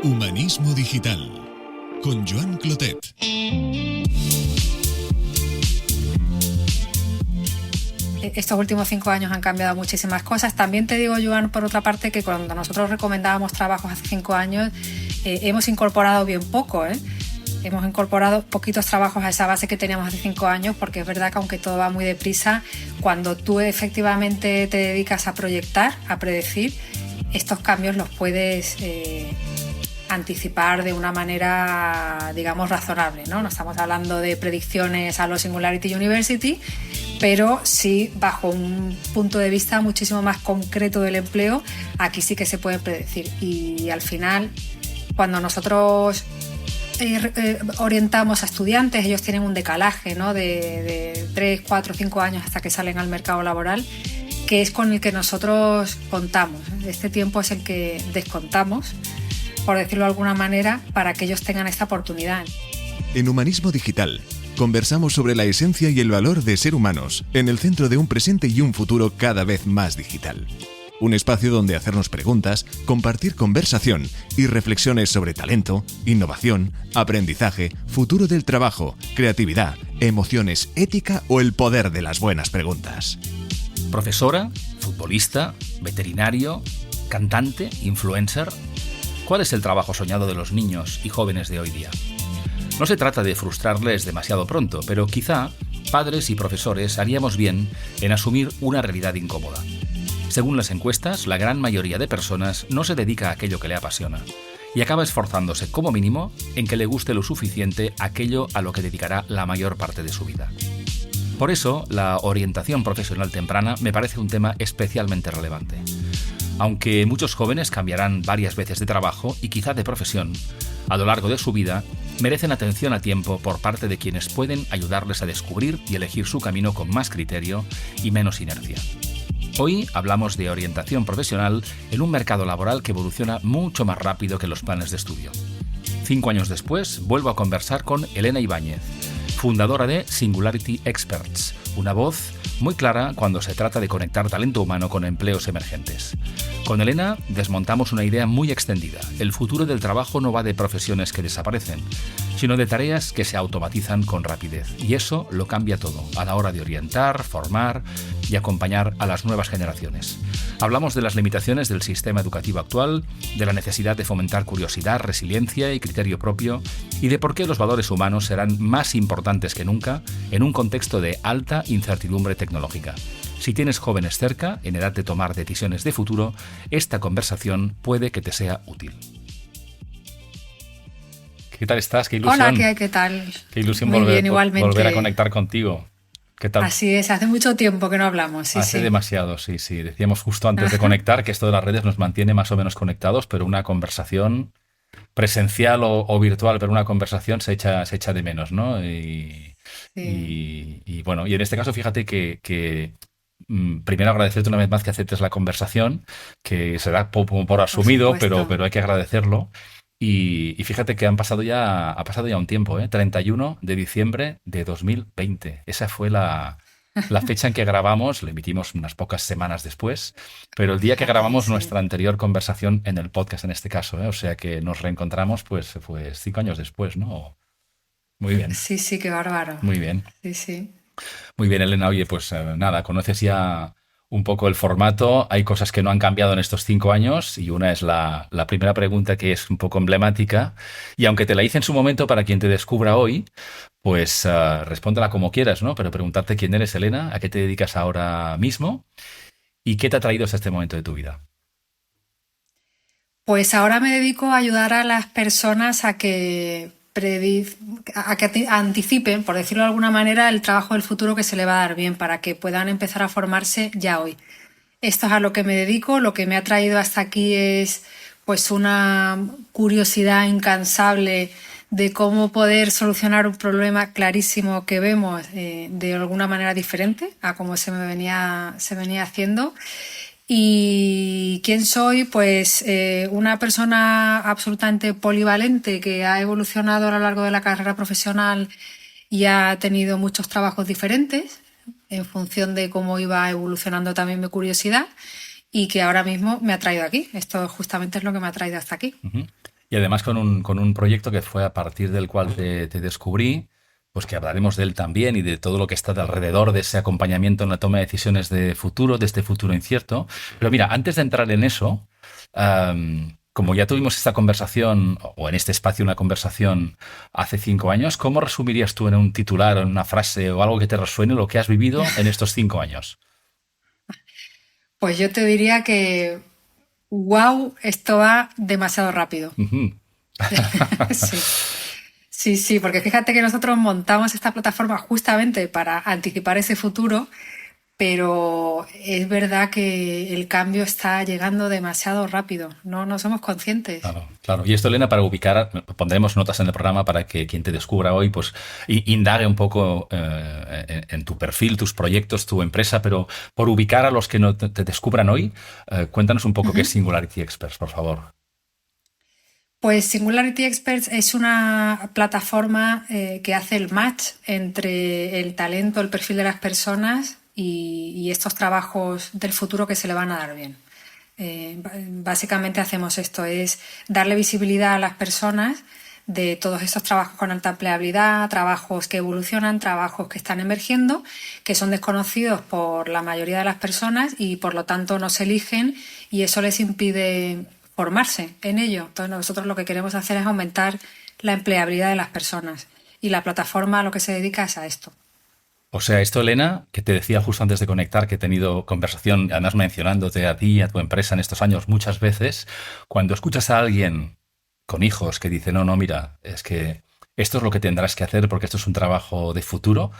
Humanismo Digital con Joan Clotet. Estos últimos 5 años han cambiado muchísimas cosas. También te digo, Joan, por otra parte, que cuando nosotros recomendábamos trabajos hace 5 años, hemos incorporado bien poco, Hemos incorporado poquitos trabajos a esa base que teníamos hace 5 años, porque es verdad que aunque todo va muy deprisa, cuando tú efectivamente te dedicas a proyectar, a predecir, estos cambios los puedes anticipar de una manera, digamos, razonable, ¿no? No estamos hablando de predicciones a lo Singularity University, pero sí bajo un punto de vista muchísimo más concreto del empleo, aquí sí que se puede predecir. Y al final, cuando nosotros orientamos a estudiantes, ellos tienen un decalaje, ¿no? de 3, 4, 5 años hasta que salen al mercado laboral, que es con el que nosotros contamos. Este tiempo es el que descontamos, por decirlo de alguna manera, para que ellos tengan esta oportunidad. En Humanismo Digital conversamos sobre la esencia y el valor de ser humanos en el centro de un presente y un futuro cada vez más digital. Un espacio donde hacernos preguntas, compartir conversación y reflexiones sobre talento, innovación, aprendizaje, futuro del trabajo, creatividad, emociones, ética o el poder de las buenas preguntas. Profesora, futbolista, veterinario, cantante, influencer. ¿Cuál es el trabajo soñado de los niños y jóvenes de hoy día? No se trata de frustrarles demasiado pronto, pero quizá padres y profesores haríamos bien en asumir una realidad incómoda. Según las encuestas, la gran mayoría de personas no se dedica a aquello que le apasiona y acaba esforzándose como mínimo en que le guste lo suficiente aquello a lo que dedicará la mayor parte de su vida. Por eso, la orientación profesional temprana me parece un tema especialmente relevante. Aunque muchos jóvenes cambiarán varias veces de trabajo y quizá de profesión, a lo largo de su vida, merecen atención a tiempo por parte de quienes pueden ayudarles a descubrir y elegir su camino con más criterio y menos inercia. Hoy hablamos de orientación profesional en un mercado laboral que evoluciona mucho más rápido que los planes de estudio. 5 años después, vuelvo a conversar con Elena Ibáñez, fundadora de Singularity Experts, una voz muy clara cuando se trata de conectar talento humano con empleos emergentes. Con Elena desmontamos una idea muy extendida. El futuro del trabajo no va de profesiones que desaparecen, sino de tareas que se automatizan con rapidez. Y eso lo cambia todo a la hora de orientar, formar y acompañar a las nuevas generaciones. Hablamos de las limitaciones del sistema educativo actual, de la necesidad de fomentar curiosidad, resiliencia y criterio propio, y de por qué los valores humanos serán más importantes que nunca en un contexto de alta incertidumbre tecnológica. Si tienes jóvenes cerca, en edad de tomar decisiones de futuro, esta conversación puede que te sea útil. ¿Qué tal estás? ¡Qué ilusión! Hola, ¿qué tal? ¡Qué ilusión Muy bien, igualmente. volver a conectar contigo! ¿Qué tal? Así es, hace mucho tiempo que no hablamos. Sí, hace demasiado, sí. Decíamos justo antes de conectar que esto de las redes nos mantiene más o menos conectados, pero una conversación presencial o virtual, pero una conversación se echa de menos, ¿no? Y bueno, y en este caso fíjate que primero agradecerte una vez más que aceptes la conversación, que se da por asumido, pero hay que agradecerlo. Y fíjate que ha pasado ya un tiempo, 31 de diciembre de 2020. Esa fue la fecha en que grabamos, lo emitimos unas pocas semanas después, pero el día que grabamos nuestra anterior conversación en el podcast en este caso, o sea que nos reencontramos pues 5 años después, ¿no? Muy bien. Sí, qué bárbaro. Muy bien. Sí. Muy bien, Elena. Oye, pues nada, conoces ya un poco el formato. Hay cosas que no han cambiado en estos 5 años y una es la primera pregunta, que es un poco emblemática. Y aunque te la hice en su momento, para quien te descubra hoy, pues respóndela como quieras, ¿no? Pero preguntarte quién eres, Elena, a qué te dedicas ahora mismo y qué te ha traído hasta este momento de tu vida. Pues ahora me dedico a ayudar a las personas a que anticipen, por decirlo de alguna manera, el trabajo del futuro que se le va a dar bien, para que puedan empezar a formarse ya hoy. Esto es a lo que me dedico. Lo que me ha traído hasta aquí es pues una curiosidad incansable de cómo poder solucionar un problema clarísimo que vemos de alguna manera diferente a cómo se venía haciendo. ¿Y quién soy? Pues una persona absolutamente polivalente que ha evolucionado a lo largo de la carrera profesional y ha tenido muchos trabajos diferentes en función de cómo iba evolucionando también mi curiosidad, y que ahora mismo me ha traído aquí. Esto justamente es lo que me ha traído hasta aquí. Uh-huh. Y además con un proyecto que fue a partir del cual te descubrí, pues que hablaremos de él también y de todo lo que está de alrededor de ese acompañamiento en la toma de decisiones de futuro, de este futuro incierto. Pero mira, antes de entrar en eso, como ya tuvimos esta conversación, o en este espacio una conversación hace 5 años, ¿cómo resumirías tú en un titular, en una frase o algo que te resuene lo que has vivido en estos 5 años? Pues yo te diría que, wow, esto va demasiado rápido. Ujú. Sí. Sí, sí, porque fíjate que nosotros montamos esta plataforma justamente para anticipar ese futuro, pero es verdad que el cambio está llegando demasiado rápido. No somos conscientes. Claro, claro. Y esto, Elena, para ubicar, pondremos notas en el programa para que quien te descubra hoy, pues, indague un poco en tu perfil, tus proyectos, tu empresa, pero por ubicar a los que no te descubran hoy, cuéntanos un poco qué es Singularity Experts, por favor. Pues Singularity Experts es una plataforma que hace el match entre el talento, el perfil de las personas y estos trabajos del futuro que se le van a dar bien. Básicamente hacemos esto, es darle visibilidad a las personas de todos estos trabajos con alta empleabilidad, trabajos que evolucionan, trabajos que están emergiendo, que son desconocidos por la mayoría de las personas y por lo tanto no se eligen y eso les impide formarse en ello. Entonces nosotros lo que queremos hacer es aumentar la empleabilidad de las personas y la plataforma a lo que se dedica es a esto. O sea, esto, Elena, que te decía justo antes de conectar, que he tenido conversación, además mencionándote a ti y a tu empresa en estos años muchas veces, cuando escuchas a alguien con hijos que dice, no, no, mira, es que esto es lo que tendrás que hacer porque esto es un trabajo de futuro,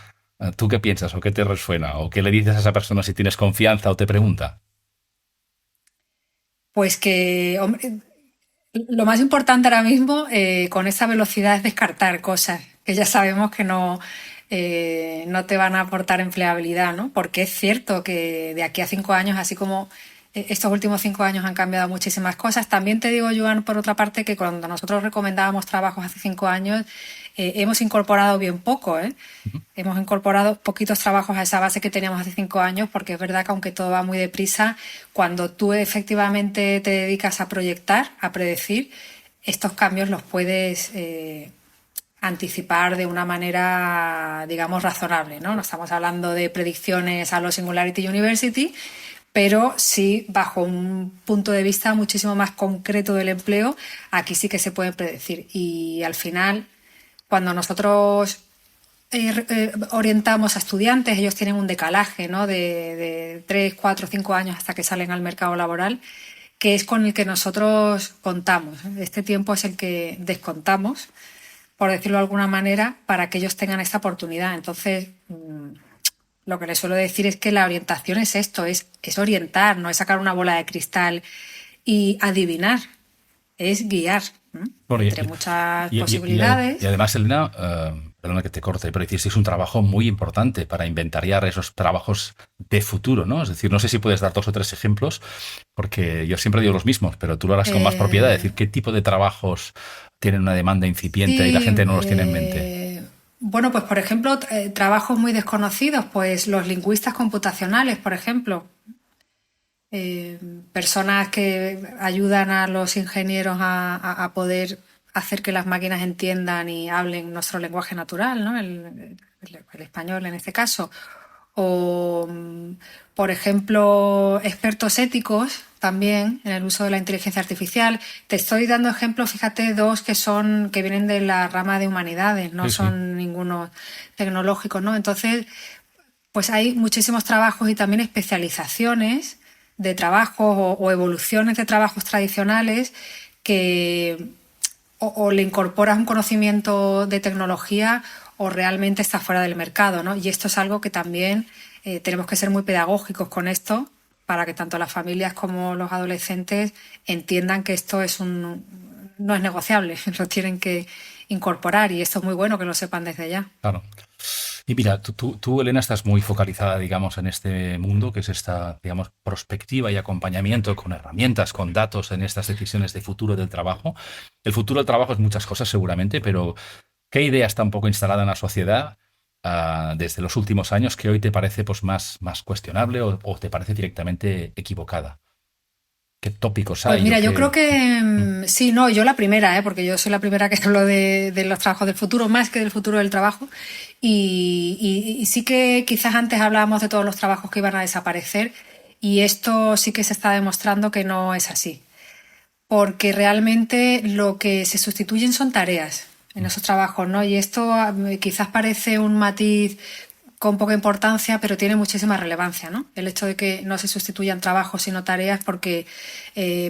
¿tú qué piensas o qué te resuena? ¿O qué le dices a esa persona si tienes confianza o te pregunta? Pues que, hombre, lo más importante ahora mismo con esa velocidad es descartar cosas que ya sabemos que no te van a aportar empleabilidad, ¿no? Porque es cierto que de aquí a 5 años, así como estos últimos 5 años han cambiado muchísimas cosas, también te digo, Joan, por otra parte, que cuando nosotros recomendábamos trabajos hace 5 años, hemos incorporado bien poco, ¿eh? Hemos incorporado poquitos trabajos a esa base que teníamos hace 5 años, porque es verdad que aunque todo va muy deprisa, cuando tú efectivamente te dedicas a proyectar, a predecir, estos cambios los puedes anticipar de una manera, digamos, razonable, ¿no? No estamos hablando de predicciones a lo Singularity University, pero sí bajo un punto de vista muchísimo más concreto del empleo, aquí sí que se pueden predecir. Y al final, cuando nosotros orientamos a estudiantes, ellos tienen un decalaje, ¿no? de 3, 4, 5 años hasta que salen al mercado laboral, que es con el que nosotros contamos. Este tiempo es el que descontamos, por decirlo de alguna manera, para que ellos tengan esta oportunidad. Entonces, lo que les suelo decir es que la orientación es esto, es orientar, no es sacar una bola de cristal y adivinar, es guiar, ¿no? Bueno, Entre muchas posibilidades. Y además, Elena, perdona que te corte, pero hicisteis un trabajo muy importante para inventariar esos trabajos de futuro, ¿no? Es decir, no sé si puedes dar 2 o 3 ejemplos, porque yo siempre digo los mismos, pero tú lo harás con más propiedad, es decir, ¿qué tipo de trabajos tienen una demanda incipiente y la gente no los tiene en mente? Bueno, pues por ejemplo, trabajos muy desconocidos, pues los lingüistas computacionales, por ejemplo. Personas que ayudan a los ingenieros a poder hacer que las máquinas entiendan y hablen nuestro lenguaje natural, ¿no? El español en este caso. O, por ejemplo, expertos éticos también en el uso de la inteligencia artificial. Te estoy dando ejemplos, fíjate, 2 que vienen de la rama de humanidades, no son ninguno tecnológicos, ¿no? Entonces, pues hay muchísimos trabajos y también especializaciones de trabajos o evoluciones de trabajos tradicionales que o le incorporas un conocimiento de tecnología o realmente está fuera del mercado, ¿no? Y esto es algo que también tenemos que ser muy pedagógicos con esto para que tanto las familias como los adolescentes entiendan que esto no es negociable, lo tienen que incorporar y esto es muy bueno que lo sepan desde ya. Claro. Y mira, tú, Elena, estás muy focalizada, digamos, en este mundo, que es esta, digamos, prospectiva y acompañamiento con herramientas, con datos en estas decisiones de futuro del trabajo. El futuro del trabajo es muchas cosas seguramente, pero ¿qué idea está un poco instalada en la sociedad desde los últimos años que hoy te parece pues más cuestionable o te parece directamente equivocada? ¿Qué tópicos Pues hay? mira, yo creo que sí, no, yo la primera, porque yo soy la primera que hablo de los trabajos del futuro, más que del futuro del trabajo. Y sí que quizás antes hablábamos de todos los trabajos que iban a desaparecer y esto sí que se está demostrando que no es así. Porque realmente lo que se sustituyen son tareas en esos trabajos, ¿no? Y esto quizás parece un matiz con poca importancia, pero tiene muchísima relevancia, ¿no? El hecho de que no se sustituyan trabajos sino tareas, porque,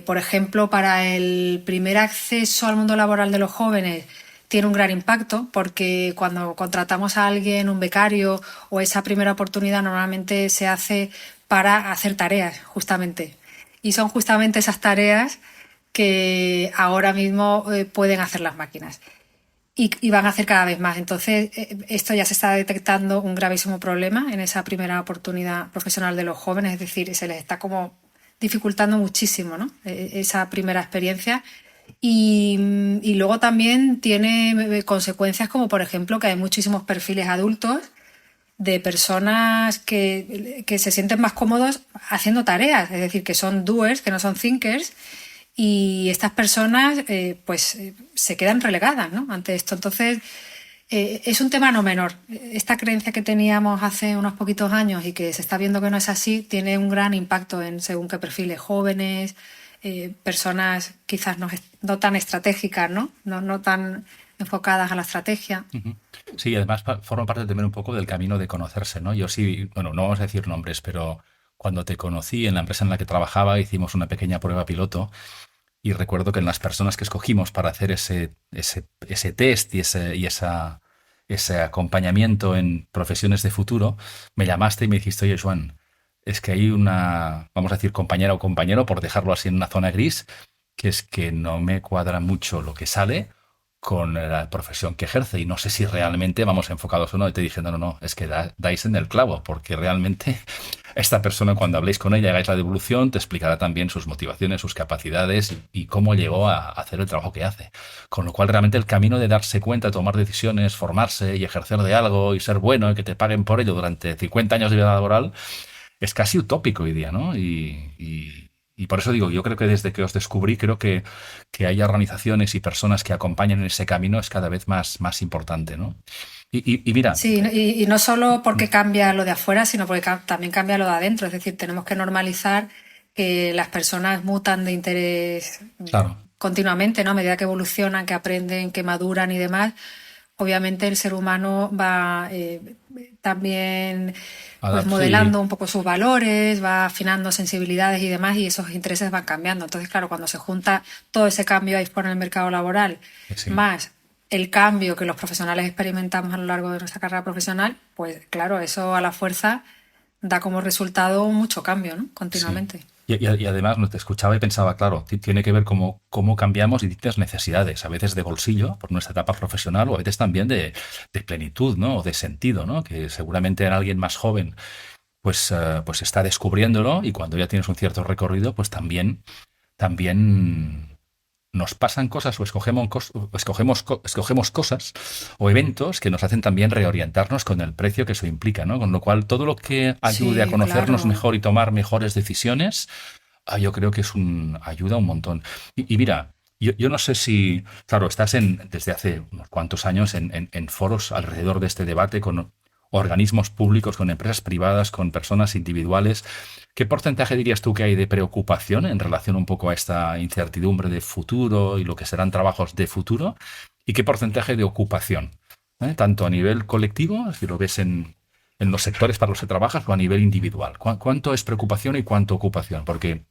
por ejemplo, para el primer acceso al mundo laboral de los jóvenes tiene un gran impacto, porque cuando contratamos a alguien, un becario o esa primera oportunidad, normalmente se hace para hacer tareas, justamente. Y son justamente esas tareas que ahora mismo pueden hacer las máquinas y van a hacer cada vez más. Entonces, esto ya se está detectando un gravísimo problema en esa primera oportunidad profesional de los jóvenes, es decir, se les está como dificultando muchísimo, ¿no? Esa primera experiencia. Y luego también tiene consecuencias como, por ejemplo, que hay muchísimos perfiles adultos de personas que se sienten más cómodos haciendo tareas, es decir, que son doers, que no son thinkers, y estas personas se quedan relegadas, ¿no?, ante esto. Entonces, es un tema no menor. Esta creencia que teníamos hace unos poquitos años y que se está viendo que no es así, tiene un gran impacto en según qué perfiles jóvenes, personas quizás no tan estratégicas, ¿no? No tan enfocadas a la estrategia. Sí, además forma parte también un poco del camino de conocerse, ¿no? Yo sí, bueno, no vamos a decir nombres, pero cuando te conocí en la empresa en la que trabajaba, hicimos una pequeña prueba piloto y recuerdo que en las personas que escogimos para hacer ese test ese acompañamiento en profesiones de futuro, me llamaste y me dijiste, oye, Joan, es que hay una, vamos a decir, compañera o compañero, por dejarlo así en una zona gris, que es que no me cuadra mucho lo que sale con la profesión que ejerce y no sé si realmente vamos enfocados o no. Y te dije, no, es que dais en el clavo, porque realmente esta persona, cuando habléis con ella, hagáis la devolución, te explicará también sus motivaciones, sus capacidades y cómo llegó a hacer el trabajo que hace. Con lo cual, realmente el camino de darse cuenta, tomar decisiones, formarse y ejercer de algo y ser bueno y que te paguen por ello durante 50 años de vida laboral es casi utópico hoy día, ¿no? Y por eso digo, yo creo que desde que os descubrí, creo que haya organizaciones y personas que acompañen en ese camino es cada vez más importante, ¿no? Y mira. Sí, y no solo porque cambia lo de afuera, sino porque también cambia lo de adentro. Es decir, tenemos que normalizar que las personas mutan de interés Claro. continuamente, ¿no? A medida que evolucionan, que aprenden, que maduran y demás. Obviamente el ser humano va también modelando un poco sus valores, va afinando sensibilidades y demás, y esos intereses van cambiando. Entonces, claro, cuando se junta todo ese cambio ahí por el mercado laboral, Sí. más el cambio que los profesionales experimentamos a lo largo de nuestra carrera profesional, pues claro, eso a la fuerza da como resultado mucho cambio, ¿no? Continuamente. Sí. Y además te escuchaba y pensaba, claro, tiene que ver cómo cambiamos distintas necesidades, a veces de bolsillo, por nuestra etapa profesional, o a veces también de plenitud, ¿no? O de sentido, ¿no? Que seguramente en alguien más joven pues está descubriéndolo y cuando ya tienes un cierto recorrido, pues también nos pasan cosas o escogemos cosas o eventos que nos hacen también reorientarnos con el precio que eso implica, ¿no? Con lo cual, todo lo que ayude a conocernos mejor y tomar mejores decisiones, yo creo que ayuda un montón. Y mira, yo no sé si, claro, estás desde hace unos cuantos años en foros alrededor de este debate con organismos públicos, con empresas privadas, con personas individuales. ¿Qué porcentaje dirías tú que hay de preocupación en relación un poco a esta incertidumbre de futuro y lo que serán trabajos de futuro? ¿Y qué porcentaje de ocupación? Tanto a nivel colectivo, si lo ves en los sectores para los que trabajas, o a nivel individual. ¿Cuánto es preocupación y cuánto ocupación? Porque,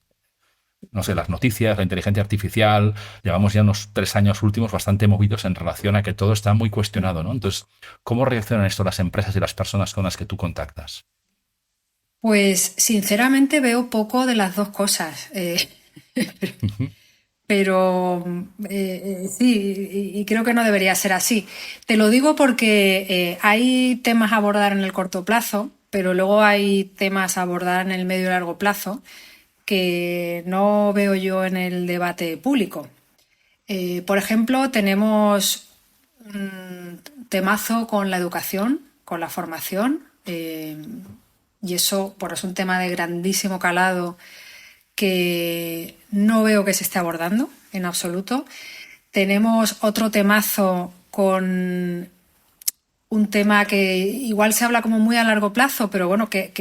no sé, las noticias, la inteligencia artificial, llevamos ya unos 3 años últimos bastante movidos en relación a que todo está muy cuestionado, ¿no? Entonces, ¿cómo reaccionan esto las empresas y las personas con las que tú contactas? Pues sinceramente veo poco de las dos cosas. Pero sí, y creo que no debería ser así. Te lo digo porque hay temas a abordar en el corto plazo, pero luego hay temas a abordar en el medio y largo plazo que no veo yo en el debate público. Por ejemplo, tenemos un temazo con la educación, con la formación, y eso es un tema de grandísimo calado que no veo que se esté abordando en absoluto. Tenemos otro temazo con un tema que igual se habla como muy a largo plazo, pero bueno, que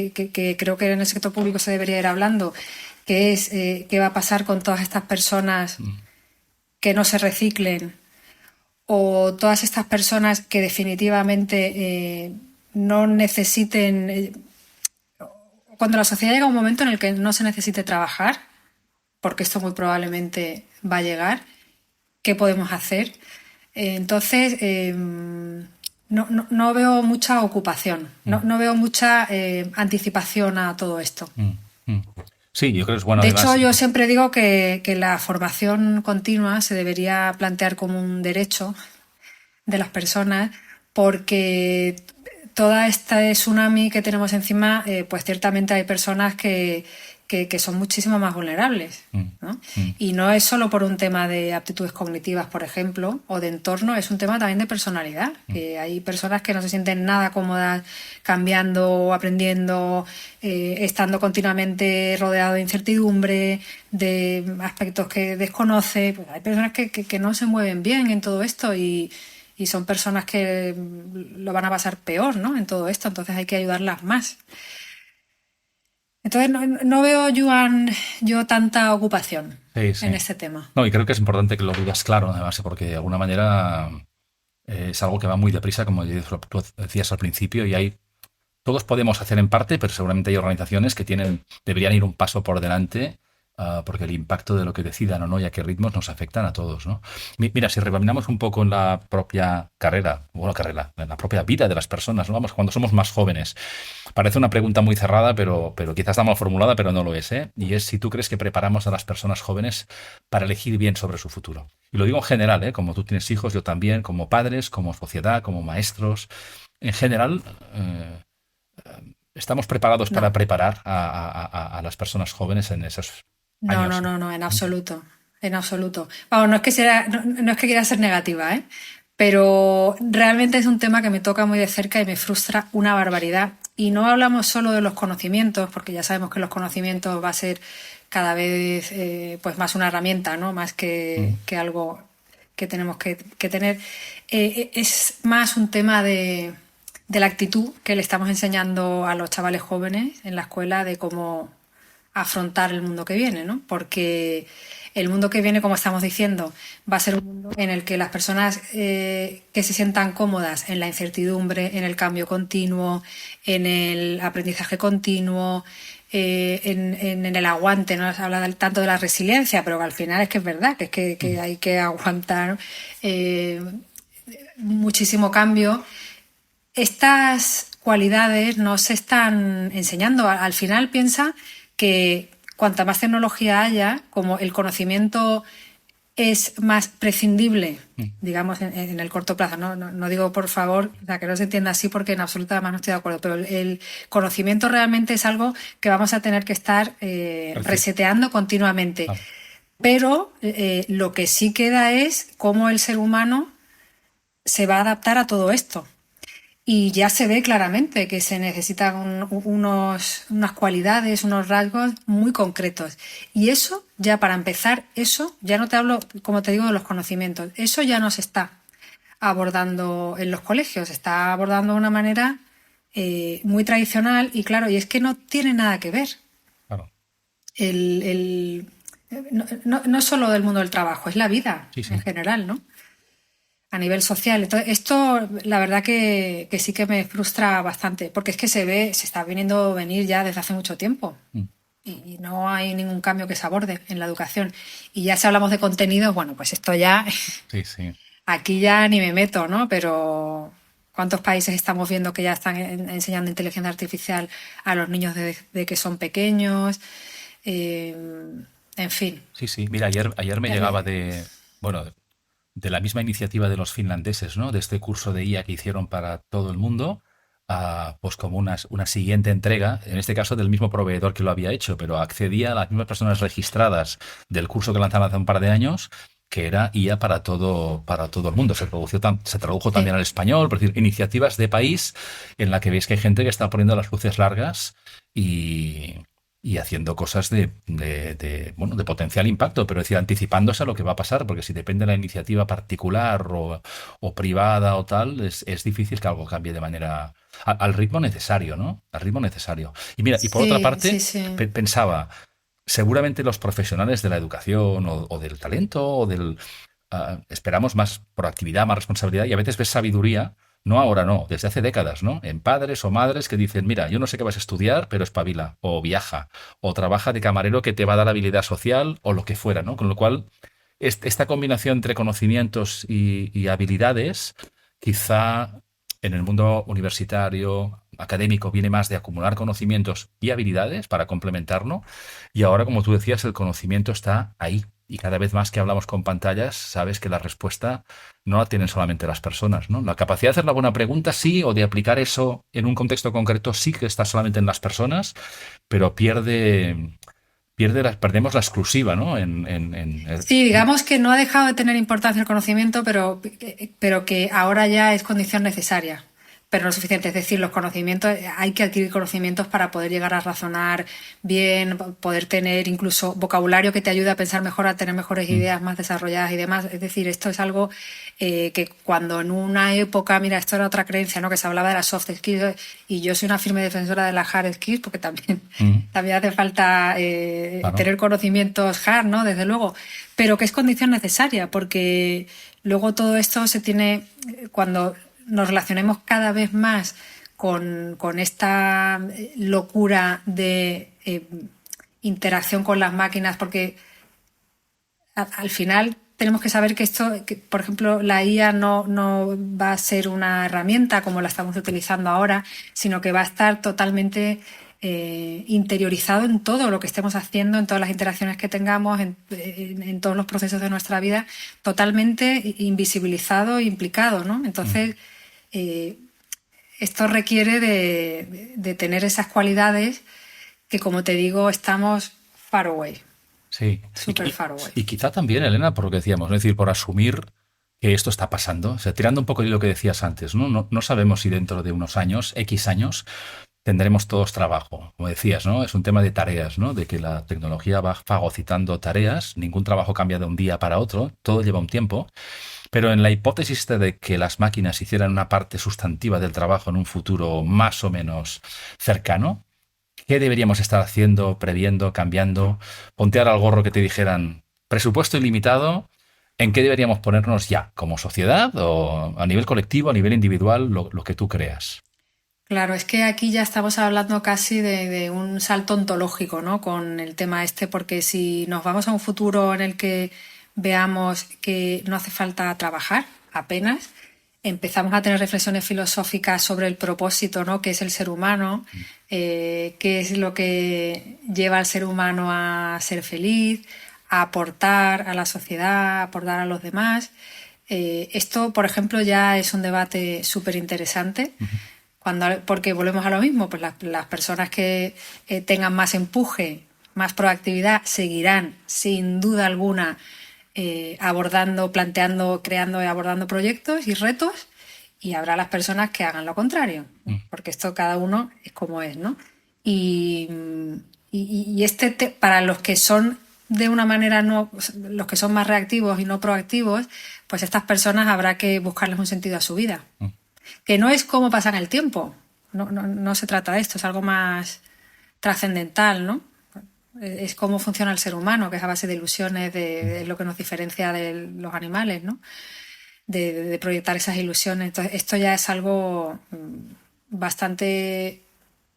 creo que en el sector público se debería ir hablando, que es qué va a pasar con todas estas personas que no se reciclen, o todas estas personas que definitivamente no necesiten, cuando la sociedad llega a un momento en el que no se necesite trabajar, porque esto muy probablemente va a llegar, ¿qué podemos hacer? Entonces, no veo mucha ocupación, no veo mucha anticipación a todo esto. Sí, yo creo que es bueno. De además, hecho, yo siempre digo que la formación continua se debería plantear como un derecho de las personas, porque toda esta tsunami que tenemos encima, pues ciertamente hay personas que son muchísimo más vulnerables, ¿no? Y no es solo por un tema de aptitudes cognitivas, por ejemplo, o de entorno, es un tema también de personalidad, que hay personas que no se sienten nada cómodas cambiando, aprendiendo, estando continuamente rodeado de incertidumbre, de aspectos que desconoce. Pues hay personas que no se mueven bien en todo esto y son personas que lo van a pasar peor, ¿no?, en todo esto, entonces hay que ayudarlas más. Entonces no veo, Joan, yo tanta ocupación en este tema. No, y creo que es importante que lo digas claro, además, porque de alguna manera es algo que va muy deprisa, como tú decías al principio, y todos podemos hacer en parte, pero seguramente hay organizaciones que deberían ir un paso por delante, porque el impacto de lo que decidan o no y a qué ritmos nos afectan a todos, ¿no? Mira, si rebobinamos un poco en la propia en la propia vida de las personas, ¿no? Vamos, cuando somos más jóvenes. Parece una pregunta muy cerrada, pero quizás está mal formulada, pero no lo es, ¿eh? Y es si tú crees que preparamos a las personas jóvenes para elegir bien sobre su futuro. Y lo digo en general, ¿eh? Como tú tienes hijos, yo también, como padres, como sociedad, como maestros. En general, ¿estamos preparados para preparar a las personas jóvenes en esos años? No, en absoluto. En absoluto. Vamos, no es que quiera ser negativa, ¿eh? Pero realmente es un tema que me toca muy de cerca y me frustra una barbaridad. Y no hablamos solo de los conocimientos, porque ya sabemos que los conocimientos va a ser cada vez pues más una herramienta, ¿no?, más que algo que tenemos que tener. Es más un tema de la actitud que le estamos enseñando a los chavales jóvenes en la escuela de cómo afrontar el mundo que viene, ¿no? Porque el mundo que viene, como estamos diciendo, va a ser un mundo en el que las personas que se sientan cómodas en la incertidumbre, en el cambio continuo, en el aprendizaje continuo, en el aguante, no se habla tanto de la resiliencia, pero que al final es que es verdad, que hay que aguantar muchísimo cambio. Estas cualidades no se están enseñando. Al final piensa que cuanta más tecnología haya, como el conocimiento es más prescindible, digamos, en el corto plazo. No digo, por favor, o sea, que no se entienda así, porque en absoluto además no estoy de acuerdo, pero el conocimiento realmente es algo que vamos a tener que estar reseteando continuamente. Pero lo que sí queda es cómo el ser humano se va a adaptar a todo esto. Y ya se ve claramente que se necesitan unas cualidades, unos rasgos muy concretos. Y eso, ya para empezar, eso, ya no te hablo, como te digo, de los conocimientos, eso ya no se está abordando en los colegios, se está abordando de una manera muy tradicional y claro, y es que no tiene nada que ver. Claro. No es solo del mundo del trabajo, es la vida en general, ¿no? A nivel social. Entonces, esto la verdad que sí que me frustra bastante, porque es que se está viniendo venir ya desde hace mucho tiempo y no hay ningún cambio que se aborde en la educación. Y ya si hablamos de contenidos, bueno, pues esto ya aquí ya ni me meto, ¿no? Pero ¿cuántos países estamos viendo que ya están enseñando inteligencia artificial a los niños desde que son pequeños? En fin. Sí. Mira, ayer me llegaba de la misma iniciativa de los finlandeses, ¿no? De este curso de IA que hicieron para todo el mundo, pues como una siguiente entrega, en este caso del mismo proveedor que lo había hecho, pero accedía a las mismas personas registradas del curso que lanzaron hace un par de años, que era IA para todo el mundo. Se tradujo también al español, es decir, iniciativas de país en la que veis que hay gente que está poniendo las luces largas y y haciendo cosas bueno, de potencial impacto, pero es decir, anticipándose a lo que va a pasar, porque si depende de la iniciativa particular o privada o tal, es difícil que algo cambie de manera al ritmo necesario, ¿no? Al ritmo necesario. Y mira, y por otra Sí, parte, sí, sí. pensaba, seguramente los profesionales de la educación o del talento o esperamos más proactividad, más responsabilidad y a veces ves sabiduría, no ahora, no, desde hace décadas, ¿no? En padres o madres que dicen, mira, yo no sé qué vas a estudiar, pero espabila, o viaja, o trabaja de camarero que te va a dar habilidad social o lo que fuera, ¿no? Con lo cual, esta combinación entre conocimientos y habilidades, quizá en el mundo universitario, académico, viene más de acumular conocimientos y habilidades para complementarlo. Y ahora, como tú decías, el conocimiento está ahí. Y cada vez más que hablamos con pantallas, sabes que la respuesta no la tienen solamente las personas, ¿no? La capacidad de hacer la buena pregunta, sí, o de aplicar eso en un contexto concreto, sí que está solamente en las personas, pero perdemos la exclusiva, ¿no? Sí, digamos que no ha dejado de tener importancia el conocimiento, pero que ahora ya es condición necesaria, pero no suficiente. Es decir, los conocimientos, hay que adquirir conocimientos para poder llegar a razonar bien, poder tener incluso vocabulario que te ayude a pensar mejor, a tener mejores ideas más desarrolladas y demás. Es decir, esto es algo que cuando en una época, mira, esto era otra creencia, ¿no? Que se hablaba de las soft skills, y yo soy una firme defensora de las hard skills, porque también, también hace falta claro. tener conocimientos hard, ¿no? Desde luego, pero que es condición necesaria, porque luego todo esto se tiene, cuando nos relacionemos cada vez más con esta locura de interacción con las máquinas, porque al final tenemos que saber que esto, que, por ejemplo, la IA no va a ser una herramienta como la estamos utilizando ahora, sino que va a estar totalmente interiorizado en todo lo que estemos haciendo, en todas las interacciones que tengamos, en todos los procesos de nuestra vida, totalmente invisibilizado e implicado, ¿no? Entonces, esto requiere de tener esas cualidades que, como te digo, estamos far away. Sí. Super far away. Y quizá también, Elena, por lo que decíamos, es decir, por asumir que esto está pasando, o sea, tirando un poco de lo que decías antes, ¿no? No sabemos si dentro de unos años, X años, tendremos todos trabajo. Como decías, ¿no? Es un tema de tareas, ¿no? De que la tecnología va fagocitando tareas, ningún trabajo cambia de un día para otro, todo lleva un tiempo. Pero en la hipótesis de que las máquinas hicieran una parte sustantiva del trabajo en un futuro más o menos cercano, ¿qué deberíamos estar haciendo, previendo, cambiando? Ponte ahora al gorro que te dijeran presupuesto ilimitado, ¿en qué deberíamos ponernos ya? ¿Como sociedad o a nivel colectivo, a nivel individual, lo que tú creas? Claro, es que aquí ya estamos hablando casi de un salto ontológico, ¿no? Con el tema este, porque si nos vamos a un futuro en el que veamos que no hace falta trabajar apenas, empezamos a tener reflexiones filosóficas sobre el propósito, ¿no? ¿Qué es el ser humano? ¿Qué es lo que lleva al ser humano a ser feliz, a aportar a la sociedad, a aportar a los demás? Esto, por ejemplo, ya es un debate súper interesante. Porque volvemos a lo mismo, pues las personas que tengan más empuje, más proactividad, seguirán sin duda alguna abordando, planteando, creando y abordando proyectos y retos, y habrá las personas que hagan lo contrario, porque esto cada uno es como es, ¿no? Y para los que son de una manera los que son más reactivos y no proactivos, pues estas personas habrá que buscarles un sentido a su vida. Que no es cómo pasan el tiempo, no se trata de esto, es algo más trascendental, ¿no? Es cómo funciona el ser humano, que es a base de ilusiones, de lo que nos diferencia de los animales, ¿no? De proyectar esas ilusiones. Entonces, esto ya es algo bastante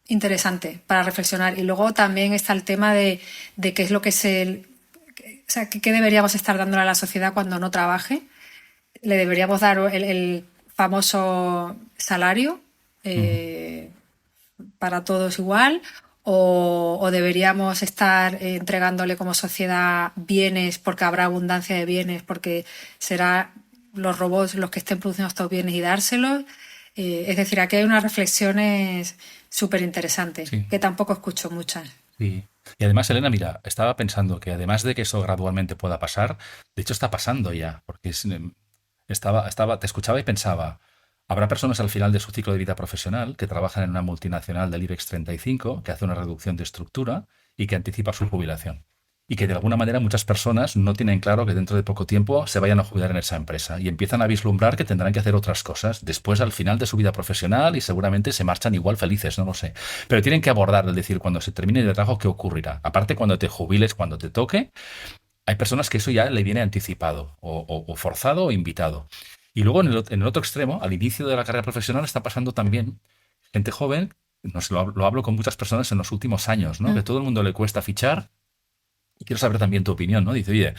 interesante para reflexionar. Y luego también está el tema de qué es lo que o sea, qué deberíamos estar dándole a la sociedad cuando no trabaje. Le deberíamos dar el famoso salario para todos igual, o deberíamos estar entregándole como sociedad bienes porque habrá abundancia de bienes, porque será los robots los que estén produciendo estos bienes y dárselos. Es decir, aquí hay unas reflexiones súper interesantes, sí, que tampoco escucho muchas. Sí. Y además, Elena, mira, estaba pensando que además de que eso gradualmente pueda pasar, de hecho está pasando ya, porque te escuchaba y pensaba, habrá personas al final de su ciclo de vida profesional que trabajan en una multinacional del IBEX 35, que hace una reducción de estructura y que anticipa su jubilación. Y que de alguna manera muchas personas no tienen claro que dentro de poco tiempo se vayan a jubilar en esa empresa y empiezan a vislumbrar que tendrán que hacer otras cosas después al final de su vida profesional y seguramente se marchan igual felices, no lo sé. Pero tienen que abordar, es decir, cuando se termine el trabajo, ¿qué ocurrirá? Aparte, cuando te jubiles, cuando te toque, hay personas que eso ya le viene anticipado o forzado o invitado. Y luego en el otro extremo, al inicio de la carrera profesional, está pasando también gente joven, lo hablo con muchas personas en los últimos años, ¿no? Que todo el mundo le cuesta fichar. Y quiero saber también tu opinión, ¿no? Dice, oye,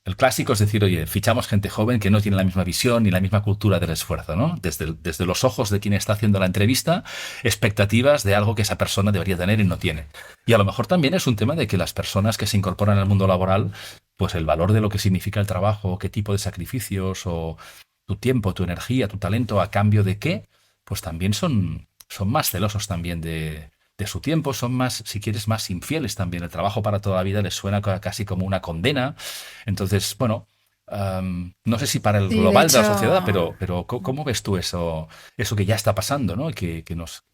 el clásico es decir, oye, fichamos gente joven que no tiene la misma visión ni la misma cultura del esfuerzo, ¿no? Desde los ojos de quien está haciendo la entrevista, expectativas de algo que esa persona debería tener y no tiene. Y a lo mejor también es un tema de que las personas que se incorporan al mundo laboral, pues el valor de lo que significa el trabajo, qué tipo de sacrificios o tu tiempo, tu energía, tu talento, a cambio de qué, pues también son más celosos también de su tiempo, son más, si quieres, más infieles también. El trabajo para toda la vida les suena casi como una condena. Entonces, bueno, no sé si para el Sí, de global de hecho, la sociedad, pero ¿cómo ves tú eso que ya está pasando, ¿no? Y que nos...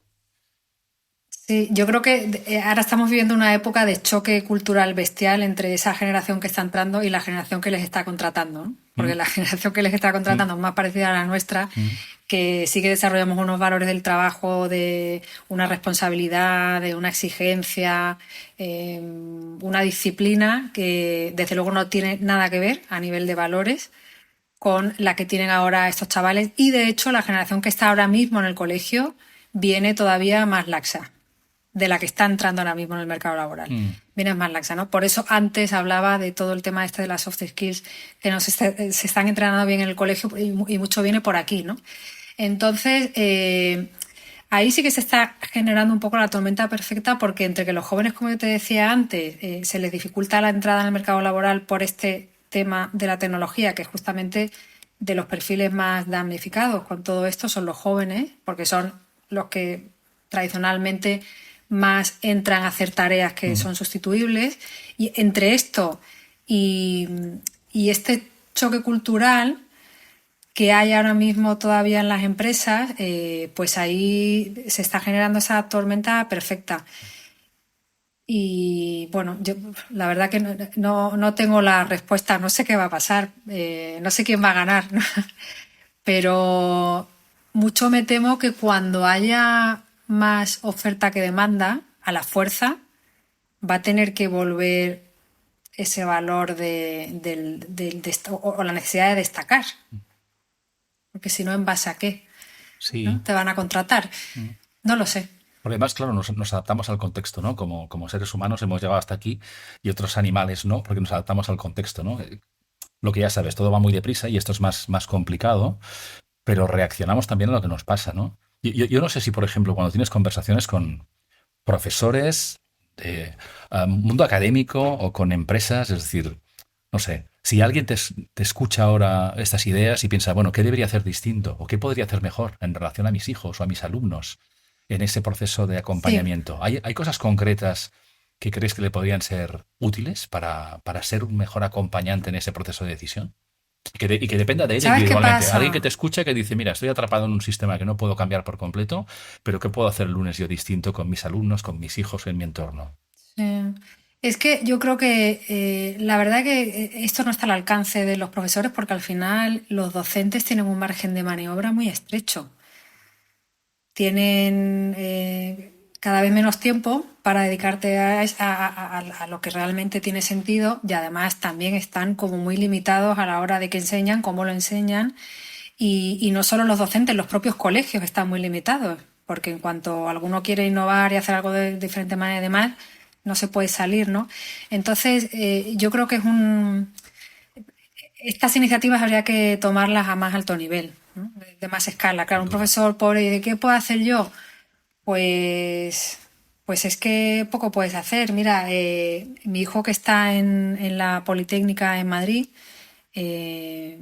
sí, yo creo que ahora estamos viviendo una época de choque cultural bestial entre esa generación que está entrando y la generación que les está contratando, ¿no? Porque Mm, la generación que les está mm, contratando es más parecida a la nuestra, mm, que sí que desarrollamos unos valores del trabajo, de una responsabilidad, de una exigencia, una disciplina que desde luego no tiene nada que ver a nivel de valores con la que tienen ahora estos chavales. Y de hecho la generación que está ahora mismo en el colegio viene todavía más laxa de la que está entrando ahora mismo en el mercado laboral. mm. Viene más laxa, ¿no? Por eso antes hablaba de todo el tema este de las soft skills, que se están entrenando bien en el colegio y mucho viene por aquí, ¿no? Entonces, ahí sí que se está generando un poco la tormenta perfecta porque entre que los jóvenes, como yo te decía antes, se les dificulta la entrada en el mercado laboral por este tema de la tecnología, que es justamente de los perfiles más damnificados con todo esto son los jóvenes, porque son los que tradicionalmente más entran a hacer tareas que Mm. son sustituibles. Y entre esto y, y este choque cultural que hay ahora mismo todavía en las empresas, pues ahí se está generando esa tormenta perfecta. Y bueno, yo la verdad que no tengo la respuesta, no sé qué va a pasar, no sé quién va a ganar, ¿no? Pero mucho me temo que cuando haya más oferta que demanda, a la fuerza, va a tener que volver ese valor o la necesidad de destacar. Porque si no, ¿en base a qué? ¿No? Sí. Te van a contratar. Mm. No lo sé. Porque además, claro, nos adaptamos al contexto, ¿no? Como seres humanos hemos llegado hasta aquí y otros animales no, porque nos adaptamos al contexto, ¿no? Lo que ya sabes, todo va muy deprisa y esto es más complicado, pero reaccionamos también a lo que nos pasa, ¿no? Yo no sé si, por ejemplo, cuando tienes conversaciones con profesores de mundo académico o con empresas, es decir, no sé, si alguien te escucha ahora estas ideas y piensa, bueno, ¿qué debería hacer distinto? ¿O qué podría hacer mejor en relación a mis hijos o a mis alumnos en ese proceso de Sí. acompañamiento? ¿Hay cosas concretas que crees que le podrían ser útiles para ser un mejor acompañante en ese proceso de decisión? Y que dependa de ella ¿Sabes qué individualmente. Alguien que pasa? te escucha que dice, mira, estoy atrapado en un sistema que no puedo cambiar por completo, pero ¿qué puedo hacer el lunes yo distinto con mis alumnos, con mis hijos, en mi entorno? Es que yo creo que la verdad que esto no está al alcance de los profesores porque al final los docentes tienen un margen de maniobra muy estrecho. Tienen cada vez menos tiempo para dedicarte a lo que realmente tiene sentido y además también están como muy limitados a la hora de que enseñan, cómo lo enseñan y no solo los docentes, los propios colegios están muy limitados porque en cuanto alguno quiere innovar y hacer algo de diferente manera y demás, no se puede salir, ¿no? Entonces, yo creo que estas iniciativas habría que tomarlas a más alto nivel, ¿no? De más escala. Claro, Sin un duda. profesor pobre, ¿de qué puedo hacer yo? Pues, pues es que poco puedes hacer. Mira, mi hijo que está en la Politécnica en Madrid, eh,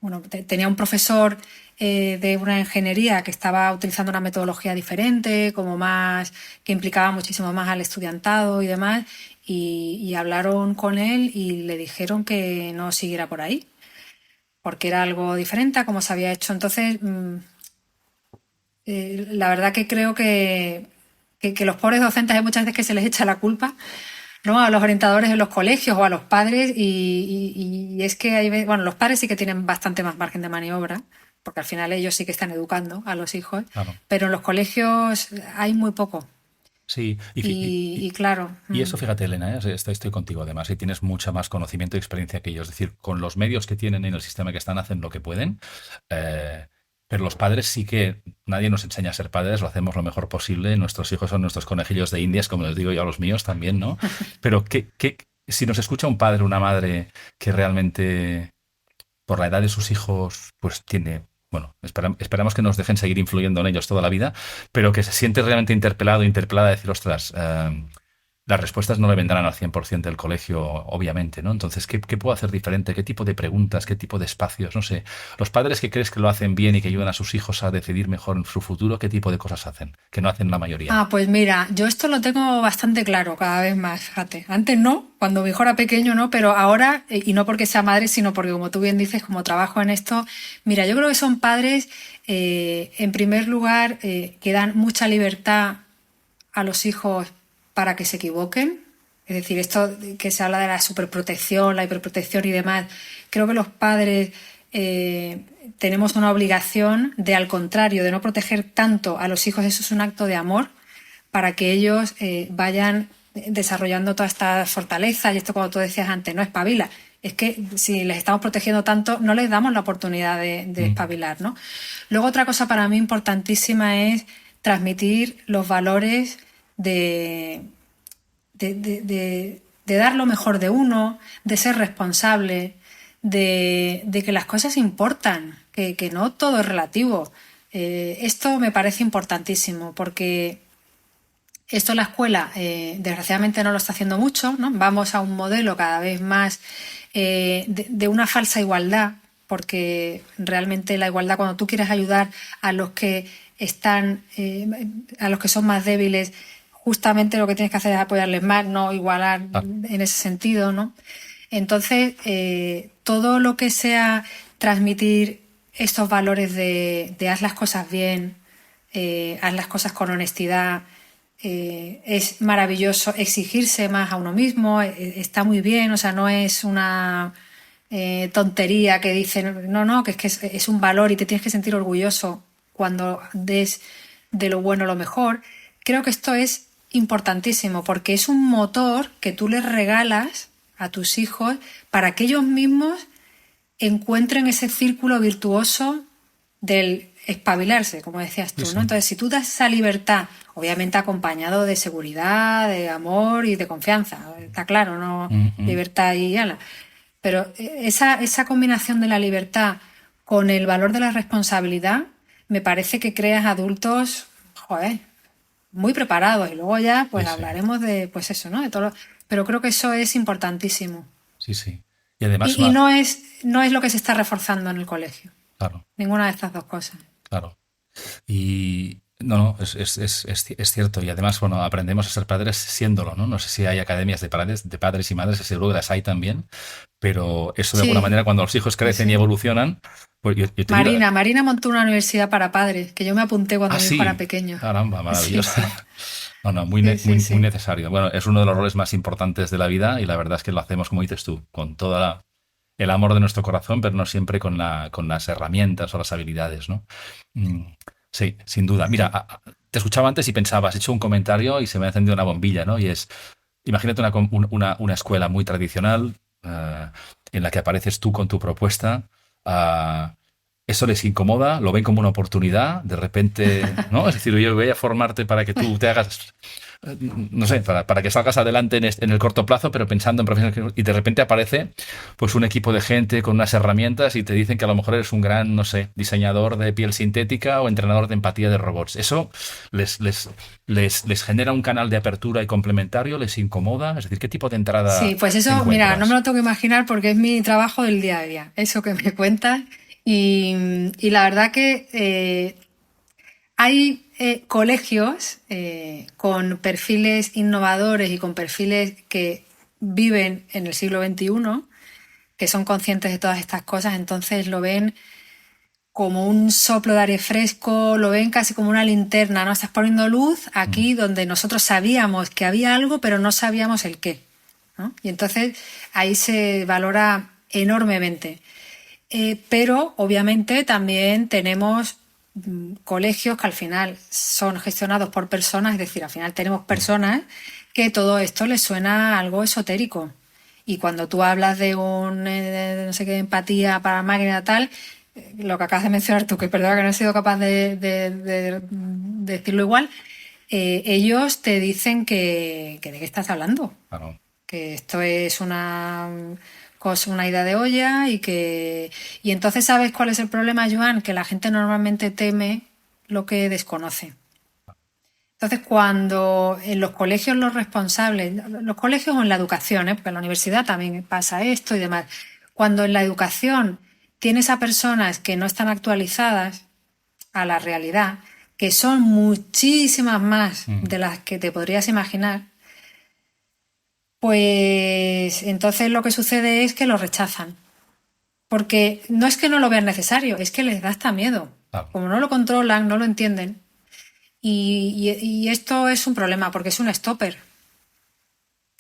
bueno, tenía un profesor de una ingeniería que estaba utilizando una metodología diferente, como más, que implicaba muchísimo más al estudiantado y demás, y hablaron con él y le dijeron que no siguiera por ahí, porque era algo diferente a como se había hecho. Entonces, la verdad que creo que los pobres docentes hay muchas veces que se les echa la culpa, ¿no?, a los orientadores de los colegios o a los padres, y es que bueno, los padres sí que tienen bastante más margen de maniobra, porque al final ellos sí que están educando a los hijos, Claro. pero en los colegios hay muy poco. Sí, Y claro. y eso, fíjate, Elena, estoy contigo además, y tienes mucha más conocimiento y experiencia que ellos. Es decir, con los medios que tienen en el sistema que están, hacen lo que pueden. Pero los padres sí que nadie nos enseña a ser padres, lo hacemos lo mejor posible. Nuestros hijos son nuestros conejillos de Indias, como les digo yo a los míos también, ¿no? Pero si nos escucha un padre o una madre que realmente, por la edad de sus hijos, pues tiene, bueno, esperamos que nos dejen seguir influyendo en ellos toda la vida, pero que se siente realmente interpelado, interpelada, de decir, ostras, las respuestas no le vendrán al 100% del colegio, obviamente, ¿no? Entonces, ¿qué puedo hacer diferente? ¿Qué tipo de preguntas? ¿Qué tipo de espacios? No sé. Los padres que crees que lo hacen bien y que ayudan a sus hijos a decidir mejor en su futuro, ¿qué tipo de cosas hacen? Que no hacen la mayoría. Pues mira, yo esto lo tengo bastante claro cada vez más, fíjate. Antes no, cuando mi hijo era pequeño no, pero ahora, y no porque sea madre, sino porque, como tú bien dices, como trabajo en esto, mira, yo creo que son padres, en primer lugar, que dan mucha libertad a los hijos para que se equivoquen. Es decir, esto que se habla de la superprotección, la hiperprotección y demás, creo que los padres tenemos una obligación de, al contrario, de no proteger tanto a los hijos. Eso es un acto de amor para que ellos vayan desarrollando todas estas fortalezas. Y esto, como tú decías antes, no espabila. Es que si les estamos protegiendo tanto, no les damos la oportunidad de espabilar, ¿no? Luego, otra cosa para mí importantísima es transmitir los valores de dar lo mejor de uno, de ser responsable, de que las cosas importan, que no todo es relativo. Esto me parece importantísimo, porque esto en la escuela, desgraciadamente, no lo está haciendo mucho, ¿no? Vamos a un modelo cada vez más de una falsa igualdad, porque realmente la igualdad, cuando tú quieres ayudar a los que a los que son más débiles, justamente lo que tienes que hacer es apoyarles más, no igualar en ese sentido, ¿no? Entonces, todo lo que sea transmitir estos valores de haz las cosas bien, haz las cosas con honestidad, es maravilloso. Exigirse más a uno mismo está muy bien, o sea, no es una tontería que dicen, no, que es un valor y te tienes que sentir orgulloso cuando des de lo bueno lo mejor. Creo que esto es importantísimo, porque es un motor que tú les regalas a tus hijos para que ellos mismos encuentren ese círculo virtuoso del espabilarse, como decías tú, ¿no? Entonces, si tú das esa libertad, obviamente acompañado de seguridad, de amor y de confianza, está claro, ¿no? Libertad y ala. Pero esa combinación de la libertad con el valor de la responsabilidad, me parece que creas adultos, muy preparados. Y luego ya pues hablaremos de, pues eso, ¿no? De todo pero creo que eso es importantísimo. Sí. Y además y no es lo que se está reforzando en el colegio. Claro. Ninguna de estas dos cosas. Claro. Y no, es cierto. Y además, bueno, aprendemos a ser padres siéndolo, ¿no? No sé si hay academias de padres y madres, seguro que las hay también, pero eso de alguna manera, cuando los hijos crecen y evolucionan, pues yo Marina montó una universidad para padres, que yo me apunté cuando mi hijo era pequeño. Caramba, maravilloso. Muy necesario. Bueno, es uno de los roles más importantes de la vida, y la verdad es que lo hacemos, como dices tú, con toda el amor de nuestro corazón, pero no siempre con las herramientas o las habilidades, ¿no? Sí, sin duda. Mira, te escuchaba antes y pensaba, has hecho un comentario y se me ha encendido una bombilla, ¿no? Y es, imagínate una escuela muy tradicional, en la que apareces tú con tu propuesta. Eso les incomoda, lo ven como una oportunidad, de repente, ¿no? Es decir, yo voy a formarte para que tú te hagas, no sé, para que salgas adelante en el corto plazo, pero pensando en profesionales, y de repente aparece pues un equipo de gente con unas herramientas y te dicen que a lo mejor eres un gran, no sé, diseñador de piel sintética o entrenador de empatía de robots. Eso les genera un canal de apertura y complementario, les incomoda. Es decir, ¿qué tipo de entrada? Sí, pues eso, mira, no me lo tengo que imaginar, porque es mi trabajo del día a día, eso que me cuentas. Y la verdad que hay colegios con perfiles innovadores y con perfiles que viven en el siglo XXI, que son conscientes de todas estas cosas, entonces lo ven como un soplo de aire fresco, lo ven casi como una linterna, ¿no? Estás poniendo luz aquí donde nosotros sabíamos que había algo, pero no sabíamos el qué, ¿no? Y entonces ahí se valora enormemente. Pero obviamente también tenemos colegios que al final son gestionados por personas, es decir, al final tenemos personas que todo esto les suena algo esotérico. Y cuando tú hablas de no sé qué, empatía para máquina tal, lo que acabas de mencionar tú, que perdona que no he sido capaz de decirlo igual, ellos te dicen que de qué estás hablando. Claro. Que esto es una idea de olla y entonces ¿sabes cuál es el problema, Joan? Que la gente normalmente teme lo que desconoce. Entonces, cuando en los colegios los responsables, los colegios o en la educación, porque en la universidad también pasa esto y demás, cuando en la educación tienes a personas que no están actualizadas a la realidad, que son muchísimas más de las que te podrías imaginar, pues entonces lo que sucede es que lo rechazan. Porque no es que no lo vean necesario, es que les da hasta miedo. Claro. Como no lo controlan, no lo entienden. Y esto es un problema porque es un stopper.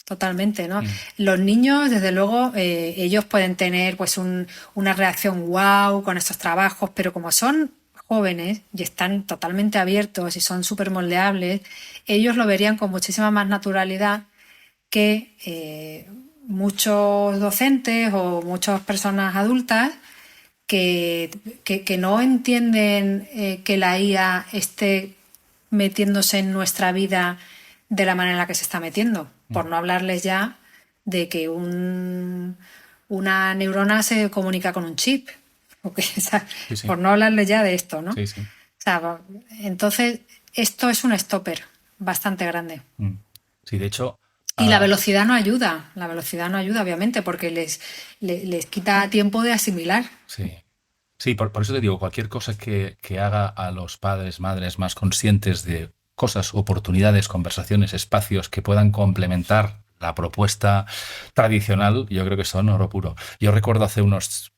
Totalmente, ¿no? Los niños, desde luego, ellos pueden tener pues una reacción wow con estos trabajos, pero como son jóvenes y están totalmente abiertos y son súper moldeables, ellos lo verían con muchísima más naturalidad que muchos docentes o muchas personas adultas que no entienden que la IA esté metiéndose en nuestra vida de la manera en la que se está metiendo, por no hablarles ya de que una neurona se comunica con un chip, sí. Por no hablarles ya de esto, ¿no? Sí, sí. O sea, entonces esto es un stopper bastante grande. Sí, de hecho... Y la velocidad no ayuda, obviamente, porque les quita tiempo de asimilar. Sí. Sí, por eso te digo, cualquier cosa que haga a los padres, madres más conscientes de cosas, oportunidades, conversaciones, espacios que puedan complementar la propuesta tradicional, yo creo que son oro puro. Yo recuerdo hace unos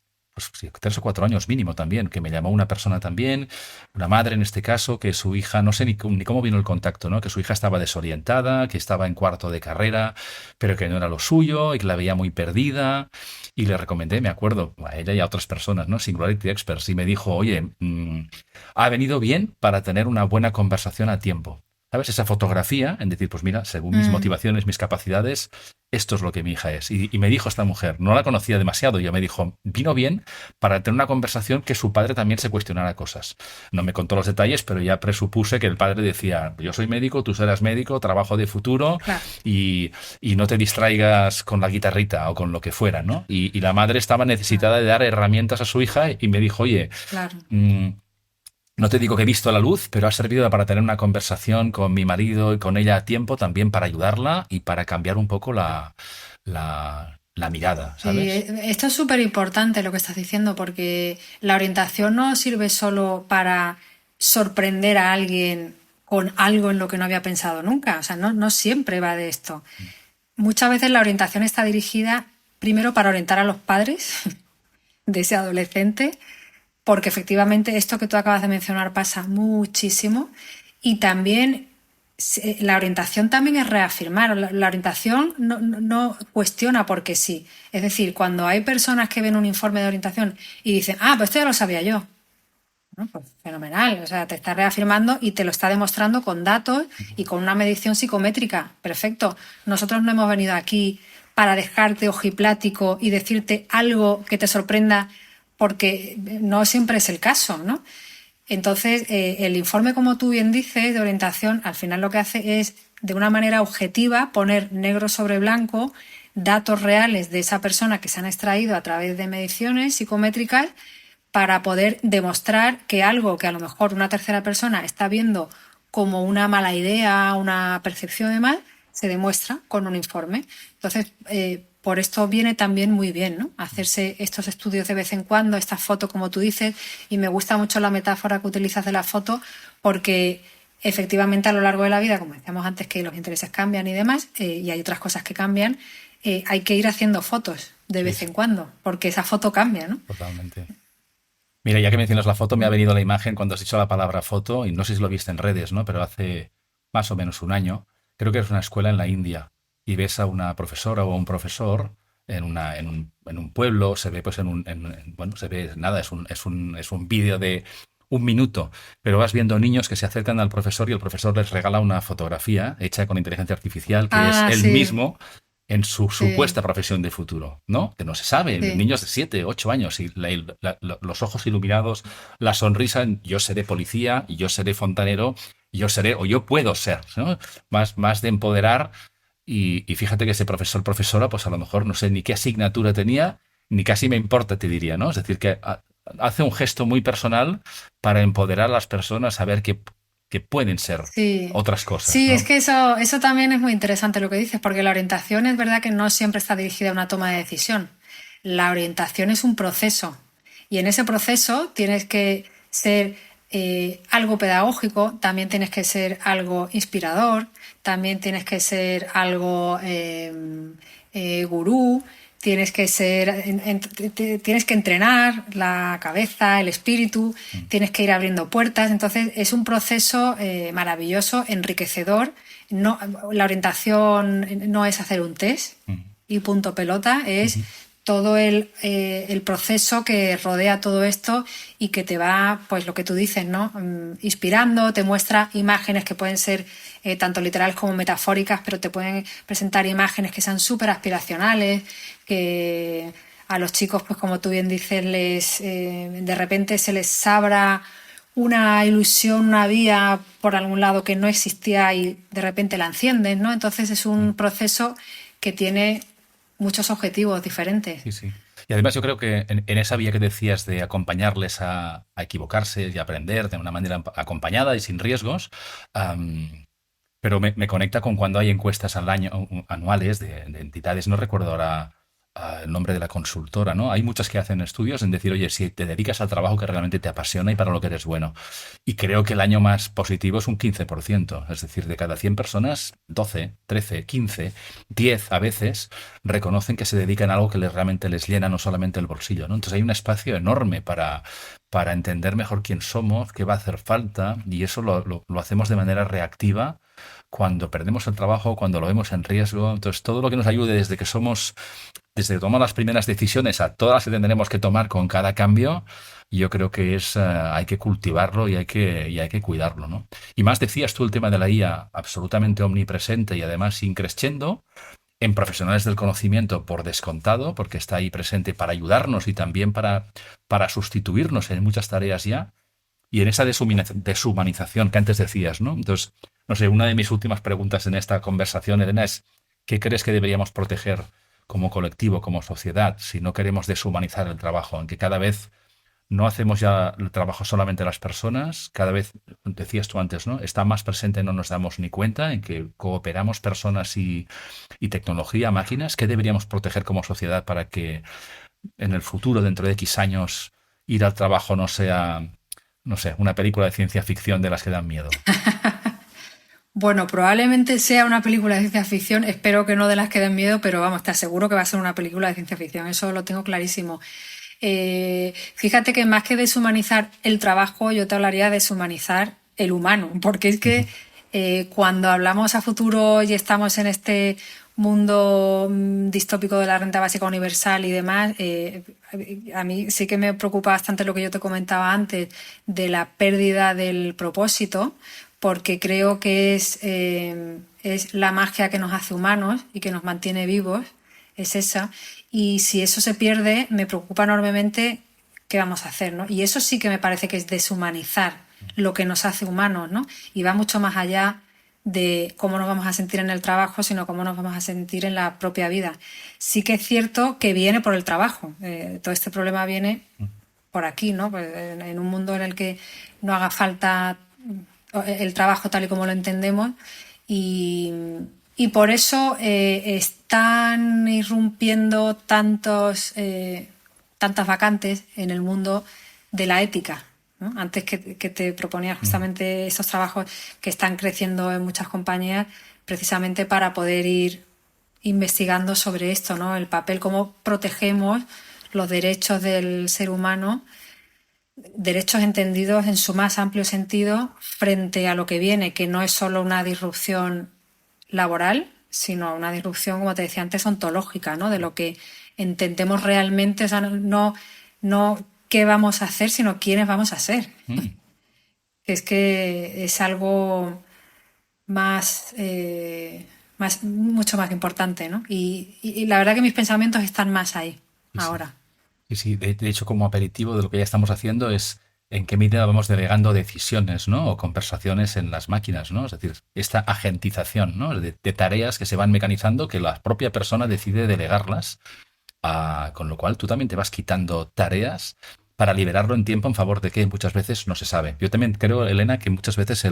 3 o 4 años mínimo también, que me llamó una persona también, una madre en este caso, que su hija, no sé ni cómo vino el contacto, ¿no? Que su hija estaba desorientada, que estaba en cuarto de carrera, pero que no era lo suyo y que la veía muy perdida. Y le recomendé, me acuerdo, a ella y a otras personas, ¿no? Singularity Experts, y me dijo, oye, ha venido bien para tener una buena conversación a tiempo. ¿Sabes? Esa fotografía, en decir, pues mira, según mis motivaciones, mis capacidades, esto es lo que mi hija es. Y me dijo esta mujer, no la conocía demasiado, y ella me dijo, vino bien para tener una conversación que su padre también se cuestionara cosas. No me contó los detalles, pero ya presupuse que el padre decía, yo soy médico, tú serás médico, trabajo de futuro, claro. y no te distraigas con la guitarrita o con lo que fuera, ¿no? Y la madre estaba necesitada de dar herramientas a su hija y me dijo, oye, claro. No te digo que he visto la luz, pero ha servido para tener una conversación con mi marido y con ella a tiempo, también para ayudarla y para cambiar un poco la mirada, ¿sabes? Sí, esto es súper importante lo que estás diciendo, porque la orientación no sirve solo para sorprender a alguien con algo en lo que no había pensado nunca. O sea, no siempre va de esto. Muchas veces la orientación está dirigida primero para orientar a los padres de ese adolescente, porque efectivamente esto que tú acabas de mencionar pasa muchísimo, y también la orientación también es reafirmar. La orientación no cuestiona porque sí. Es decir, cuando hay personas que ven un informe de orientación y dicen, pues esto ya lo sabía yo, ¿no? Pues fenomenal, o sea, te está reafirmando y te lo está demostrando con datos y con una medición psicométrica. Perfecto. Nosotros no hemos venido aquí para dejarte ojiplático y decirte algo que te sorprenda, porque no siempre es el caso, ¿no? Entonces, el informe, como tú bien dices, de orientación, al final lo que hace es, de una manera objetiva, poner negro sobre blanco datos reales de esa persona que se han extraído a través de mediciones psicométricas para poder demostrar que algo que a lo mejor una tercera persona está viendo como una mala idea, una percepción de mal, se demuestra con un informe. Entonces, por esto viene también muy bien, ¿no? Hacerse estos estudios de vez en cuando, estas fotos, como tú dices, y me gusta mucho la metáfora que utilizas de la foto, porque efectivamente a lo largo de la vida, como decíamos antes, que los intereses cambian y demás, y hay otras cosas que cambian, hay que ir haciendo fotos de vez en cuando, porque esa foto cambia, ¿no? Totalmente. Mira, ya que mencionas la foto, me ha venido la imagen cuando has dicho la palabra foto, y no sé si lo viste en redes, ¿no? Pero hace más o menos un año, creo que es una escuela en la India, y ves a una profesora o a un profesor en un pueblo, se ve pues bueno, se ve nada, es un vídeo de un minuto, pero vas viendo niños que se acercan al profesor y el profesor les regala una fotografía hecha con inteligencia artificial que es Ah, él sí, mismo en su sí, supuesta profesión de futuro, ¿no? Que no se sabe, sí. niños de 7, 8 años y los ojos iluminados, la sonrisa, yo seré policía, yo seré fontanero, yo seré o yo puedo ser, ¿no? Más de empoderar y fíjate que ese profesor, profesora, pues a lo mejor no sé ni qué asignatura tenía, ni casi me importa, te diría, ¿no? Es decir, que hace un gesto muy personal para empoderar a las personas a ver que pueden ser Sí, otras cosas, sí, es ¿no? que eso también es muy interesante lo que dices, porque la orientación es verdad que no siempre está dirigida a una toma de decisión. La orientación es un proceso y en ese proceso tienes que ser algo pedagógico, también tienes que ser algo inspirador, también tienes que ser algo gurú, tienes que ser, tienes que entrenar la cabeza, el espíritu, Mm, tienes que ir abriendo puertas. Entonces es un proceso maravilloso, enriquecedor. No, la orientación no es hacer un test mm, y punto pelota, es ujú. todo el proceso que rodea todo esto y que te va, pues lo que tú dices, ¿no? Inspirando, te muestra imágenes que pueden ser tanto literales como metafóricas, pero te pueden presentar imágenes que sean súper aspiracionales, que a los chicos, pues como tú bien dices, de repente se les abra una ilusión, una vía por algún lado que no existía y de repente la encienden, ¿no? Entonces es un proceso que tiene muchos objetivos diferentes. Sí, sí. Y además yo creo que en esa vía que decías de acompañarles a equivocarse y aprender de una manera acompañada y sin riesgos, pero me conecta con cuando hay encuestas al año, anuales de entidades, no recuerdo ahora el nombre de la consultora, ¿no? Hay muchas que hacen estudios en decir, oye, si te dedicas al trabajo que realmente te apasiona y para lo que eres bueno. Y creo que el año más positivo es un 15%, es decir, de cada 100 personas, 12, 13, 15, 10 a veces reconocen que se dedican a algo que realmente les llena no solamente el bolsillo, ¿no? Entonces hay un espacio enorme para entender mejor quién somos, qué va a hacer falta, y eso lo hacemos de manera reactiva cuando perdemos el trabajo, cuando lo vemos en riesgo. Entonces, todo lo que nos ayude desde que tomamos las primeras decisiones a todas las que tendremos que tomar con cada cambio, yo creo que hay que cultivarlo y hay que cuidarlo, ¿no? Y más decías tú el tema de la IA absolutamente omnipresente y además increciendo en profesionales del conocimiento por descontado, porque está ahí presente para ayudarnos y también para sustituirnos en muchas tareas ya, y en esa deshumanización que antes decías, ¿no? Entonces, no sé, una de mis últimas preguntas en esta conversación, Elena, es ¿qué crees que deberíamos proteger como colectivo, como sociedad, si no queremos deshumanizar el trabajo, en que cada vez no hacemos ya el trabajo solamente las personas, cada vez, decías tú antes, ¿no? Está más presente, no nos damos ni cuenta, en que cooperamos personas y tecnología, máquinas? ¿Qué deberíamos proteger como sociedad para que en el futuro, dentro de X años, ir al trabajo no sea, no sé, una película de ciencia ficción de las que dan miedo? Bueno, probablemente sea una película de ciencia ficción, espero que no de las que den miedo, pero vamos, te aseguro que va a ser una película de ciencia ficción, eso lo tengo clarísimo. Fíjate que más que deshumanizar el trabajo, yo te hablaría de deshumanizar el humano, porque es que Ujú, cuando hablamos a futuro y estamos en este mundo distópico de la renta básica universal y demás, a mí sí que me preocupa bastante lo que yo te comentaba antes de la pérdida del propósito, porque creo que es la magia que nos hace humanos y que nos mantiene vivos, es esa. Y si eso se pierde, me preocupa enormemente qué vamos a hacer, ¿no? Y eso sí que me parece que es deshumanizar lo que nos hace humanos, ¿no? Y va mucho más allá de cómo nos vamos a sentir en el trabajo, sino cómo nos vamos a sentir en la propia vida. Sí que es cierto que viene por el trabajo. Todo este problema viene por aquí, ¿no? Pues en un mundo en el que no haga falta el trabajo tal y como lo entendemos y, y por eso están irrumpiendo tantas vacantes en el mundo de la ética, ¿no? Antes que te proponía ujú. justamente esos trabajos que están creciendo en muchas compañías precisamente para poder ir investigando sobre esto, ¿no? El papel, cómo protegemos los derechos del ser humano derechos entendidos en su más amplio sentido frente a lo que viene, que no es solo una disrupción laboral, sino una disrupción, como te decía antes, ontológica, ¿no? De lo que entendemos realmente, o sea, no qué vamos a hacer, sino quiénes vamos a ser. Es que es algo mucho más importante, ¿no? Y la verdad que mis pensamientos están más ahí ahora. Sí, sí. De hecho, como aperitivo de lo que ya estamos haciendo es en qué medida vamos delegando decisiones, ¿no? O conversaciones en las máquinas, ¿no? Es decir, esta agentización, ¿no? De tareas que se van mecanizando que la propia persona decide delegarlas, con lo cual tú también te vas quitando tareas para liberarlo en tiempo en favor de que muchas veces no se sabe. Yo también creo, Elena, que muchas veces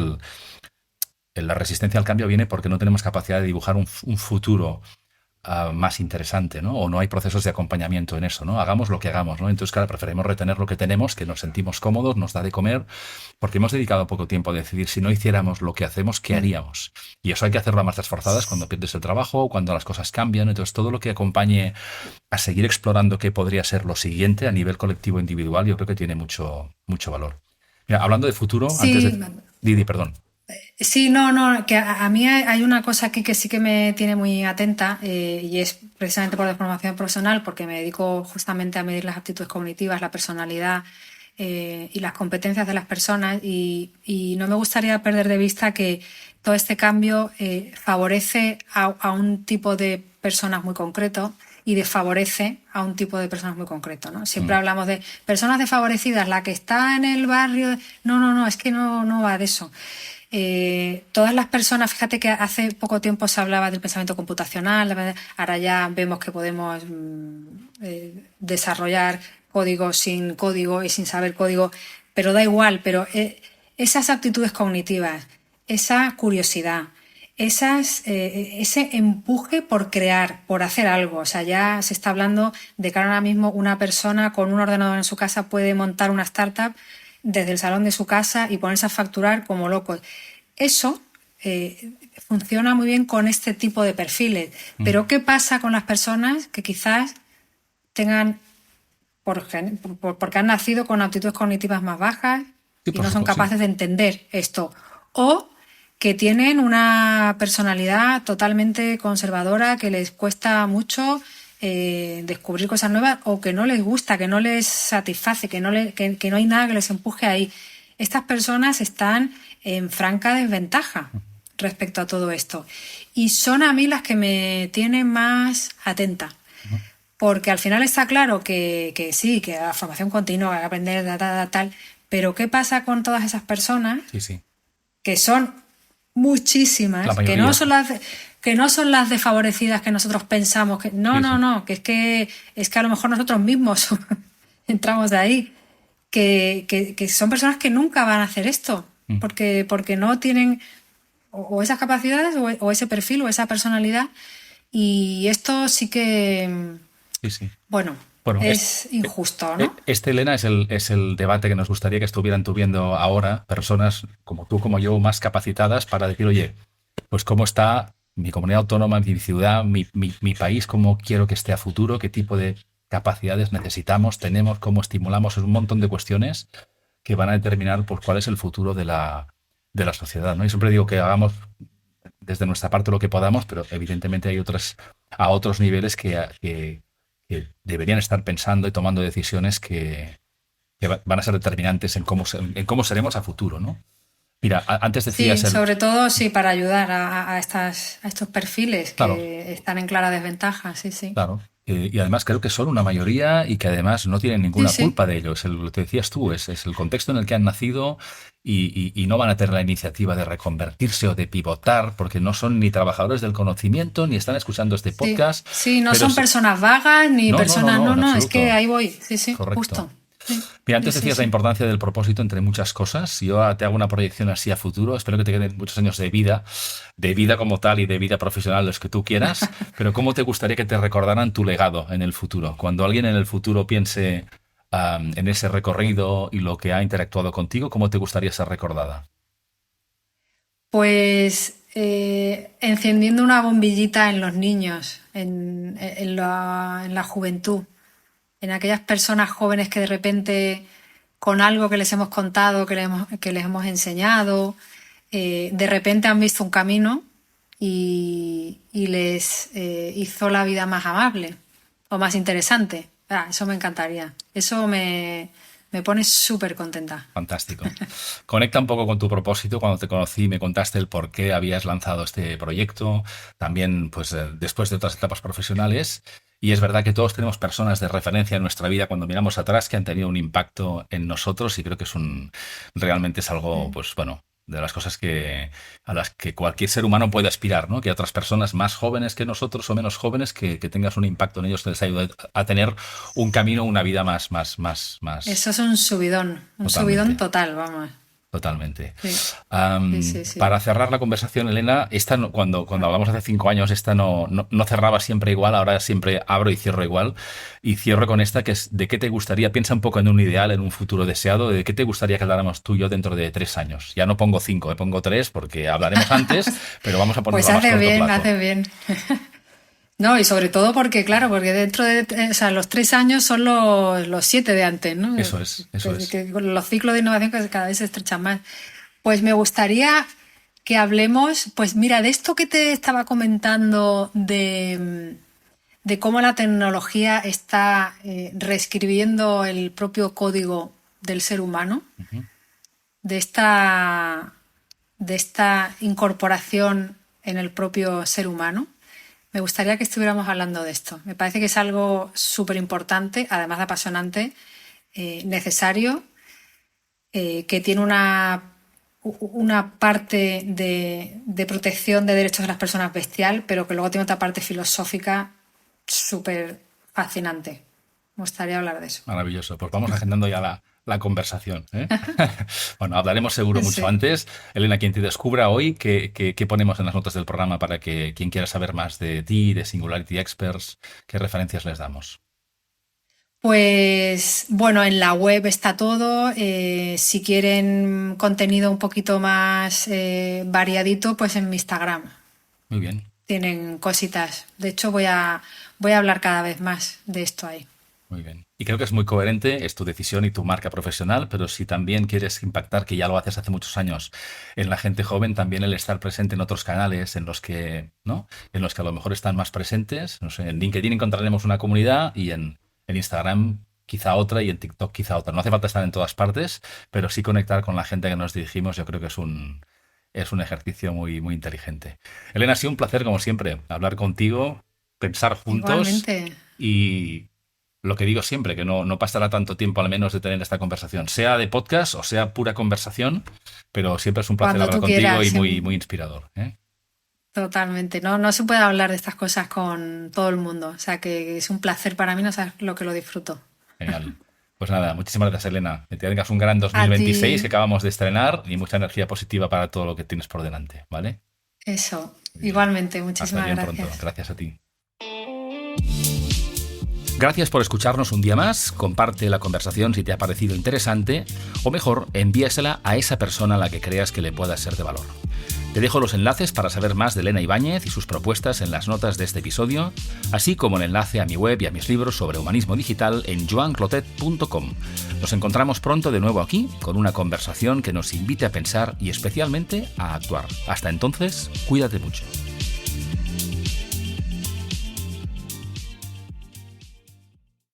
la resistencia al cambio viene porque no tenemos capacidad de dibujar un futuro más interesante, ¿no? O no hay procesos de acompañamiento en eso, ¿no? Hagamos lo que hagamos, ¿no? Entonces, claro, preferimos retener lo que tenemos, que nos sentimos cómodos, nos da de comer, porque hemos dedicado poco tiempo a decidir si no hiciéramos lo que hacemos, ¿qué haríamos? Y eso hay que hacerlo a marchas forzadas cuando pierdes el trabajo, cuando las cosas cambian. Entonces, todo lo que acompañe a seguir explorando qué podría ser lo siguiente a nivel colectivo e individual, yo creo que tiene mucho, mucho valor. Mira, hablando de futuro, antes Sí, de... Didi, perdón. sí, no, que a mí hay una cosa aquí que sí que me tiene muy atenta y es precisamente por la formación profesional, porque me dedico justamente a medir las aptitudes cognitivas, la personalidad y las competencias de las personas y no me gustaría perder de vista que todo este cambio favorece a un tipo de personas muy concreto y desfavorece a un tipo de personas muy concreto, ¿no? Siempre hablamos de personas desfavorecidas, la que está en el barrio. No, es que no va de eso. Todas las personas, fíjate que hace poco tiempo se hablaba del pensamiento computacional, ahora ya vemos que podemos desarrollar código sin código y sin saber código, pero da igual, pero esas aptitudes cognitivas, esa curiosidad, ese empuje por crear, por hacer algo. O sea, ya se está hablando de que ahora mismo una persona con un ordenador en su casa puede montar una startup desde el salón de su casa y ponerse a facturar como locos. Eso funciona muy bien con este tipo de perfiles. Pero ¿qué pasa con las personas que quizás tengan, porque han nacido con aptitudes cognitivas más bajas y no son capaces de entender esto? O que tienen una personalidad totalmente conservadora, que les cuesta mucho descubrir cosas nuevas o que no les gusta, que no les satisface, que no hay nada que les empuje ahí. Estas personas están en franca desventaja respecto a todo esto. Y son a mí las que me tienen más atenta. Porque al final está claro que sí, que la formación continua, que aprender, tal. Pero ¿qué pasa con todas esas personas? Sí. Que son muchísimas, que no son las desfavorecidas que nosotros pensamos que no, que es que a lo mejor nosotros mismos entramos de ahí, que son personas que nunca van a hacer esto porque no tienen o esas capacidades o ese perfil o esa personalidad, y esto sí que bueno, es injusto, ¿no? Elena, es el debate que nos gustaría que estuvieran tuviendo ahora personas como tú, como yo, más capacitadas para decir, oye, pues cómo está mi comunidad autónoma, mi ciudad, mi país, cómo quiero que esté a futuro, qué tipo de capacidades necesitamos, tenemos, cómo estimulamos, es un montón de cuestiones que van a determinar pues, cuál es el futuro de la sociedad, ¿no? Y siempre digo que hagamos desde nuestra parte lo que podamos, pero evidentemente hay a otros niveles que deberían estar pensando y tomando decisiones que van a ser determinantes en cómo seremos a futuro, ¿no? Mira, antes decías... Sí, sobre todo para ayudar a estos perfiles que están en clara desventaja, sí. Claro, y además creo que son una mayoría y que además no tienen ninguna culpa de ello. Lo que decías tú, es el contexto en el que han nacido y no van a tener la iniciativa de reconvertirse o de pivotar porque no son ni trabajadores del conocimiento ni están escuchando este podcast. Sí, no son personas vagas ni personas... No, es que ahí voy, sí, correcto. Justo. Mira, antes decías la importancia del propósito entre muchas cosas. Yo te hago una proyección así a futuro. Espero que te queden muchos años de vida como tal y de vida profesional, los que tú quieras. Pero ¿cómo te gustaría que te recordaran tu legado en el futuro? Cuando alguien en el futuro piense en ese recorrido y lo que ha interactuado contigo, ¿cómo te gustaría ser recordada? Pues encendiendo una bombillita en los niños, en la juventud. En aquellas personas jóvenes que de repente con algo que les hemos contado, que les hemos enseñado, de repente han visto un camino y les hizo la vida más amable o más interesante. Eso me encantaría. Eso me pone súper contenta. Fantástico. Conecta un poco con tu propósito. Cuando te conocí me contaste el por qué habías lanzado este proyecto, también pues después de otras etapas profesionales. Y es verdad que todos tenemos personas de referencia en nuestra vida cuando miramos atrás que han tenido un impacto en nosotros, y creo que realmente es algo, pues bueno, de las cosas a las que cualquier ser humano puede aspirar, ¿no? Que otras personas más jóvenes que nosotros o menos jóvenes, que tengas un impacto en ellos, que les ayude a tener un camino, una vida más. Eso es un subidón, subidón total, vamos. Totalmente. Sí. Sí. Para cerrar la conversación, Elena, cuando hablamos hace 5 años, esta no cerraba siempre igual, ahora siempre abro y cierro igual. Y cierro con esta, que es: ¿de qué te gustaría? Piensa un poco en un ideal, en un futuro deseado. ¿De qué te gustaría que habláramos tú y yo dentro de 3 años? Ya no pongo 5, pongo 3 porque hablaremos antes, pero vamos a ponerlo pues más corto plazo. Hace bien. No, y sobre todo porque dentro de los 3 años son los 7 de antes, ¿no? Eso es. Que los ciclos de innovación que cada vez se estrechan más. Pues me gustaría que hablemos, pues mira, de esto que te estaba comentando de cómo la tecnología está reescribiendo el propio código del ser humano, uh-huh. de esta incorporación en el propio ser humano. Me gustaría que estuviéramos hablando de esto. Me parece que es algo súper importante, además de apasionante, necesario, que tiene una parte de protección de derechos de las personas bestial, pero que luego tiene otra parte filosófica súper fascinante. Me gustaría hablar de eso. Maravilloso. Pues vamos agendando ya la conversación, ¿eh? Bueno, hablaremos seguro mucho antes. Elena, quien te descubra hoy, ¿qué ponemos en las notas del programa para que quien quiera saber más de ti, de Singularity Experts, qué referencias les damos? Pues bueno, en la web está todo. Si quieren contenido un poquito más variadito, pues en mi Instagram. Muy bien. Tienen cositas. De hecho, voy a hablar cada vez más de esto ahí. Muy bien. Y creo que es muy coherente, es tu decisión y tu marca profesional, pero si también quieres impactar, que ya lo haces hace muchos años, en la gente joven, también el estar presente en otros canales en los que a lo mejor están más presentes. No sé, en LinkedIn encontraremos una comunidad, y en Instagram quizá otra, y en TikTok quizá otra. No hace falta estar en todas partes, pero sí conectar con la gente que nos dirigimos. Yo creo que es un ejercicio muy, muy inteligente. Elena, ha sido un placer, como siempre, hablar contigo, pensar juntos. Igualmente. Y lo que digo siempre, que no pasará tanto tiempo al menos de tener esta conversación, sea de podcast o sea pura conversación, pero siempre es un placer hablar contigo quieras, y muy, muy inspirador, ¿eh? Totalmente. No se puede hablar de estas cosas con todo el mundo. O sea que es un placer para mí, no sabes lo que lo disfruto. Genial. Pues nada, muchísimas gracias, Elena. Que tengas un gran 2026 que acabamos de estrenar, y mucha energía positiva para todo lo que tienes por delante, ¿vale? Eso, igualmente. Muchísimas gracias. Pronto. Gracias a ti. Gracias por escucharnos un día más. Comparte la conversación si te ha parecido interesante, o mejor, envíasela a esa persona a la que creas que le pueda ser de valor. Te dejo los enlaces para saber más de Elena Ibáñez y sus propuestas en las notas de este episodio, así como el enlace a mi web y a mis libros sobre humanismo digital en joanclotet.com. Nos encontramos pronto de nuevo aquí con una conversación que nos invite a pensar y especialmente a actuar. Hasta entonces, cuídate mucho.